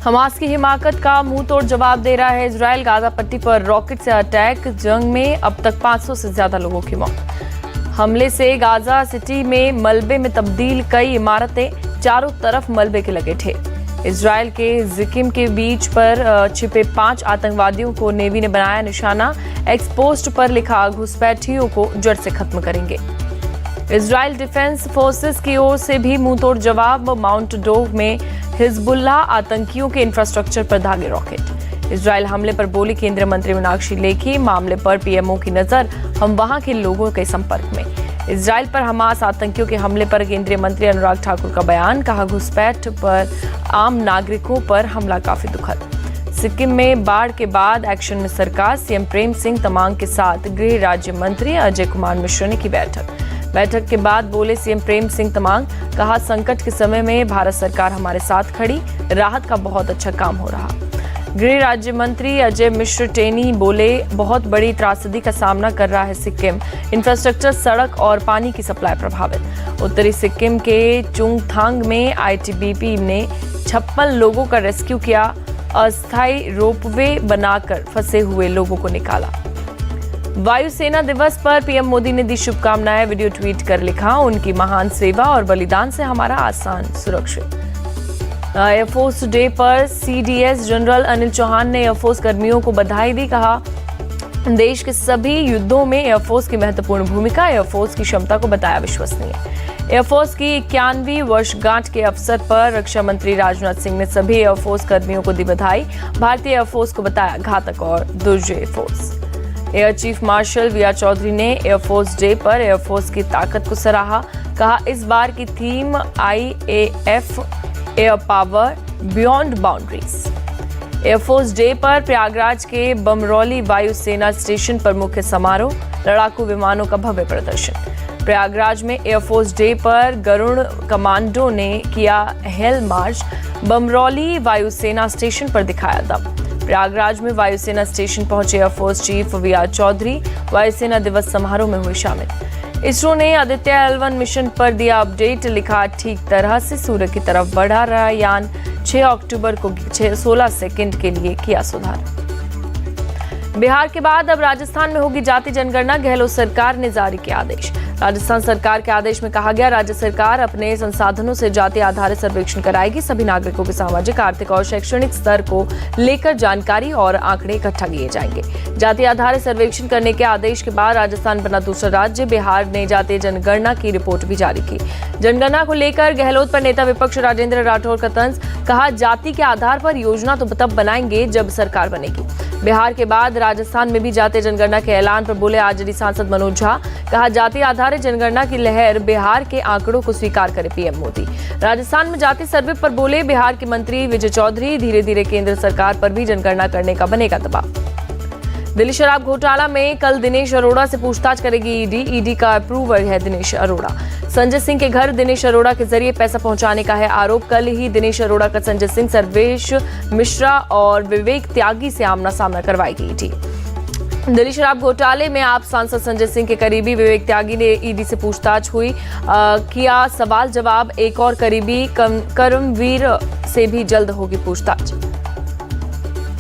Hamas की हिमाकत का मुंह तोड़ जवाब दे रहा है इजराइल। गाजा पट्टी पर रॉकेट से अटैक, जंग में अब तक 500 से ज्यादा लोगों की मौत। हमले से गाजा सिटी में मलबे में तब्दील कई इमारतें, चारों तरफ मलबे के लगे थे। इजराइल के जिकिम के बीच पर छिपे 5 आतंकवादियों को नेवी ने बनाया निशाना। एक्सपोस्ट पर लिखा, घुसपैठियों को जड़ से खत्म करेंगे। इजराइल डिफेंस फोर्सेस की ओर से भी मुंहतोड़ जवाब। माउंट डोव में हिजबुल्लाह आतंकियों के इंफ्रास्ट्रक्चर पर दागे रॉकेट। इजराइल हमले पर बोली केंद्रीय मंत्री मीनाक्षी लेखी, मामले पर पीएमओ की नजर, हम वहां के लोगों के संपर्क में। इजराइल पर हमास आतंकियों के हमले पर केंद्रीय मंत्री अनुराग ठाकुर का बयान, कहा घुसपैठ पर आम नागरिकों पर हमला काफी दुखद। सिक्किम में बाढ़ के बाद एक्शन में सरकार, सीएम प्रेम सिंह तमांग के साथ गृह राज्य मंत्री अजय कुमार मिश्र ने की बैठक के बाद बोले सीएम प्रेम सिंह तमांग, कहा संकट के समय में भारत सरकार हमारे साथ खड़ी, राहत का बहुत अच्छा काम हो रहा। गृह राज्य मंत्री अजय मिश्र टेनी बोले, बहुत बड़ी त्रासदी का सामना कर रहा है सिक्किम, इंफ्रास्ट्रक्चर, सड़क और पानी की सप्लाई प्रभावित। उत्तरी सिक्किम के चुंगथांग में आईटीबीपी ने 56 लोगों का रेस्क्यू किया, अस्थायी रोपवे बनाकर फंसे हुए लोगों को निकाला। वायुसेना दिवस पर पीएम मोदी ने दी शुभकामनाएं, वीडियो ट्वीट कर लिखा, उनकी महान सेवा और बलिदान से हमारा आसान सुरक्षित। एयरफोर्स डे पर सीडीएस जनरल अनिल चौहान ने एयरफोर्स कर्मियों को बधाई दी, कहा देश के सभी युद्धों में एयरफोर्स की महत्वपूर्ण भूमिका, एयरफोर्स की क्षमता को बताया विश्वसनीय। एयरफोर्स की 91वीं वर्षगांठ के अवसर पर रक्षा मंत्री राजनाथ सिंह ने सभी एयरफोर्स कर्मियों को दी बधाई, भारतीय एयरफोर्स को बताया घातक और Durjay force. Air chief marshal V R. Chaudhari ने एयरफोर्स डे पर एयरफोर्स की ताकत को सराहा, कहा इस बार की theme IAF air power beyond boundaries. Air force day पर प्रयागराज के बमरौली वायुसेना स्टेशन पर मुख्य समारोह, लड़ाकू विमानों का भव्य प्रदर्शन। प्रयागराज में एयरफोर्स डे पर गरुड़ कमांडो ने किया हेल मार्च, बमरौली वायुसेना स्टेशन पर दिखाया दम। प्रयागराज में वायुसेना स्टेशन पहुंचे एयरफोर्स चीफ वी.आर. चौधरी, वायुसेना दिवस समारोह में हुए शामिल। इसरो ने आदित्य L1 मिशन पर दिया अपडेट, लिखा ठीक तरह से सूर्य की तरफ बढ़ा रहा यान, 6 अक्टूबर को 16 सेकंड के लिए किया सुधार। बिहार के बाद अब राजस्थान में होगी जाति जनगणना, गहलोत सरकार ने जारी किया आदेश। राजस्थान सरकार के आदेश में कहा गया, राज्य सरकार अपने संसाधनों से जाति आधारित सर्वेक्षण कराएगी। सभी नागरिकों के सामाजिक, आर्थिक और शैक्षणिक स्तर को लेकर जानकारी और आंकड़े इकट्ठा किए जाएंगे। जाति आधारित सर्वेक्षण करने के आदेश के बाद राजस्थान बना दूसरा राज्य। बिहार ने जातीय जनगणना की रिपोर्ट भी जारी की। जनगणना को लेकर गहलोत पर नेता विपक्ष राजेंद्र राठौर का तंज, कहा जाति के आधार पर योजना तो तब बनाएंगे जब सरकार बनेगी। बिहार के बाद राजस्थान में भी जातीय जनगणना के ऐलान पर बोले आरजेडी सांसद मनोज झा, कहा जाति आधारित जनगणना की लहर, बिहार के आंकड़ों को स्वीकार करे पीएम मोदी। राजस्थान में जाति सर्वे पर बोले बिहार के मंत्री विजय चौधरी, धीरे धीरे केंद्र सरकार पर भी जनगणना करने का बनेगा दबाव। दिल्ली शराब घोटाला में कल दिनेश अरोड़ा से पूछताछ करेगी ईडी का अप्रूवर है दिनेश अरोड़ा। संजय सिंह के घर दिनेश अरोड़ा के जरिए पैसा पहुंचाने का है आरोप। कल ही दिनेश अरोड़ा का संजय सिंह, सर्वेश मिश्रा और विवेक त्यागी से आमना सामना करवाएगी ईडी। दिल्ली शराब घोटाले में आप सांसद संजय सिंह के करीबी विवेक त्यागी ने ईडी से पूछताछ हुई, किया सवाल जवाब। एक और करीबी कर्मवीर से भी जल्द होगी पूछताछ।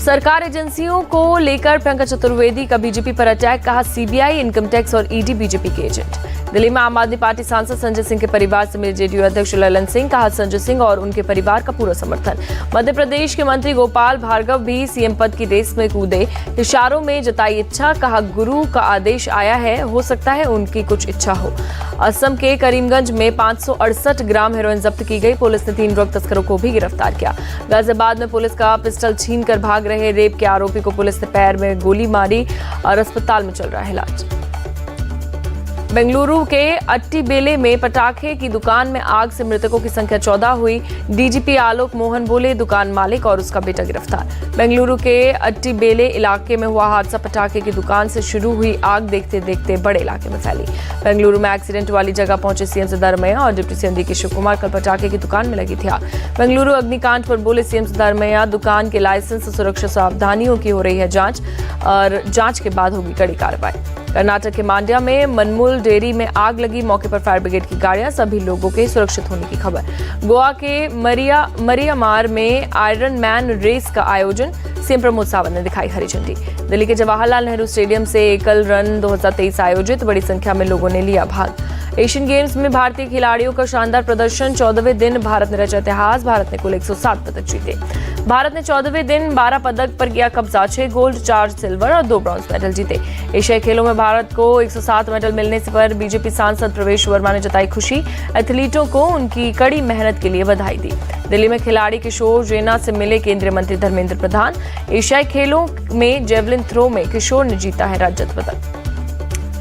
सरकार एजेंसियों को लेकर प्रियंका चतुर्वेदी का बीजेपी पर अटैक, कहा सीबीआई, इनकम टैक्स और ईडी बीजेपी के एजेंट। दिल्ली में आम आदमी पार्टी सांसद संजय सिंह के परिवार से मिले जेडीयू अध्यक्ष ललन सिंह, कहा संजय सिंह और उनके परिवार का पूरा समर्थन। मध्य प्रदेश के मंत्री गोपाल भार्गव भी सीएम पद की रेस में कूदे, इशारों में जताई इच्छा, कहा गुरु का आदेश आया है, हो सकता है उनकी कुछ इच्छा हो। असम के करीमगंज में 568 ग्राम हेरोइन जब्त की गई, पुलिस ने 3 ड्रग तस्करों को भी गिरफ्तार किया। गाजियाबाद में पुलिस का पिस्टल छीनकर भाग रहे रेप के आरोपी को पुलिस ने पैर में गोली मारी और अस्पताल में चल रहा है इलाज। बेंगलुरु के अट्टीबेले में पटाखे की दुकान में आग से मृतकों की संख्या 14 हुई। डीजीपी आलोक मोहन बोले, दुकान मालिक और उसका बेटा गिरफ्तार। बेंगलुरु के अट्टीबेले इलाके में हुआ हादसा, पटाखे की दुकान से शुरू हुई आग देखते देखते बड़े इलाके में फैली। बेंगलुरु में एक्सीडेंट वाली जगह पहुंचे सीएम सिद्धारमैया और deputy CM DK Shiv Kumar. कल पटाखे की दुकान में लगी थी आग। बेंगलुरु अग्निकांड पर बोले सीएम सिद्धारमैया, दुकान के लाइसेंस, सुरक्षा सावधानियों की हो रही है जांच और जांच के बाद होगी कड़ी कार्रवाई। कर्नाटक के मांड्या में मनमुल डेयरी में आग लगी, मौके पर फायर ब्रिगेड की गाड़ियां, सभी लोगों के सुरक्षित होने की खबर। गोवा के मरियामार में आयरन मैन रेस का आयोजन, सीएम प्रमोद सावंत ने दिखाई हरी झंडी। दिल्ली के जवाहरलाल नेहरू स्टेडियम से एकल रन 2023 आयोजित, बड़ी संख्या में लोगों ने लिया भाग। एशियन गेम्स में भारतीय खिलाड़ियों का शानदार प्रदर्शन, 14वें दिन भारत ने रचा इतिहास, भारत ने कुल 107 पदक जीते। भारत ने 14वें दिन 12 पदक पर किया कब्जा, 6 गोल्ड, 4 सिल्वर और 2 ब्रॉन्ज मेडल जीते। एशियाई खेलों में भारत को 107 मेडल मिलने पर बीजेपी सांसद प्रवेश वर्मा ने जताई खुशी, एथलीटों को उनकी कड़ी मेहनत के लिए बधाई दी। दिल्ली में खिलाड़ी किशोर जेना से मिले केंद्रीय मंत्री धर्मेंद्र प्रधान। एशियाई खेलों में जेवलिन थ्रो में किशोर ने जीता है रजत पदक।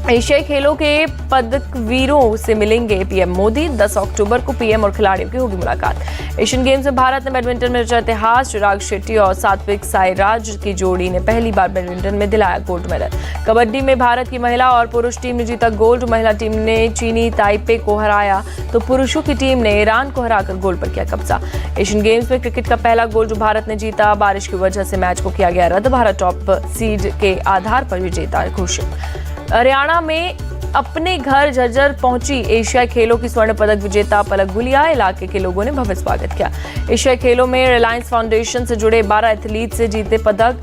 एशियाई खेलों के पदक वीरों से मिलेंगे पीएम मोदी, 10 अक्टूबर को पीएम और खिलाड़ियों की होगी मुलाकात। एशियन गेम्स में भारत ने बैडमिंटन में रचा इतिहास, चिराग शेट्टी और सात्विक साईराज की जोड़ी ने पहली बार बैडमिंटन में दिलाया गोल्ड मेडल। कबड्डी में भारत की महिला और पुरुष टीम ने जीता गोल्ड, महिला टीम ने चीनी ताइपे को हराया तो पुरुषों की टीम ने ईरान को हराकर गोल्ड पर किया कब्जा। एशियन गेम्स में क्रिकेट का पहला गोल्ड जो भारत ने जीता, बारिश की वजह से मैच को किया गया रद्द, भारत टॉप सीड के आधार पर विजेता घोषित। हरियाणा में अपने घर झज्जर पहुंची एशियाई खेलों की स्वर्ण पदक विजेता पलक गुलिया, इलाके के लोगों ने भव्य स्वागत किया। एशियाई खेलों में रिलायंस फाउंडेशन से जुड़े 12 एथलीट से जीते पदक।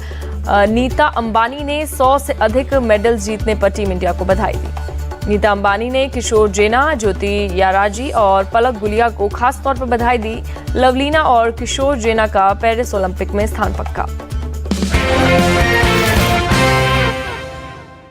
नीता अंबानी ने 100 से अधिक मेडल जीतने पर टीम इंडिया को बधाई दी। नीता अंबानी ने किशोर जेना, ज्योति याराजी और पलक गुलिया को खास तौर पर बधाई दी। लवलीना और किशोर जेना का पेरिस ओलंपिक में स्थान पक्का।